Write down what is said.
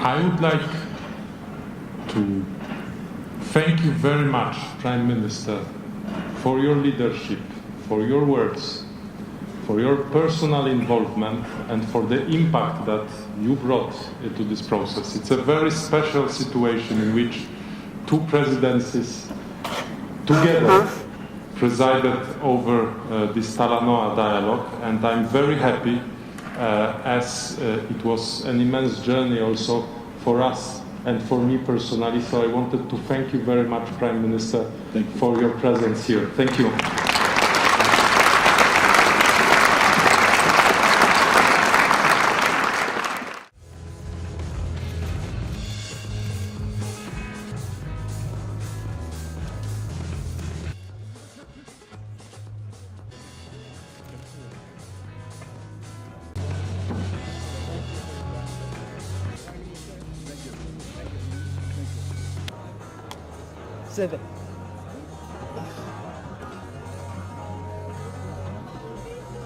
I would like to thank you very much, Prime Minister, for your leadership, for your words, for your personal involvement, and for the impact that you brought into this process. It's a very special situation in which two presidencies together presided over this Talanoa dialogue, and I'm very happy as it was an immense journey also for us and for me personally. So I wanted to thank you very much, Prime Minister, for your presence here. Thank you. Seven.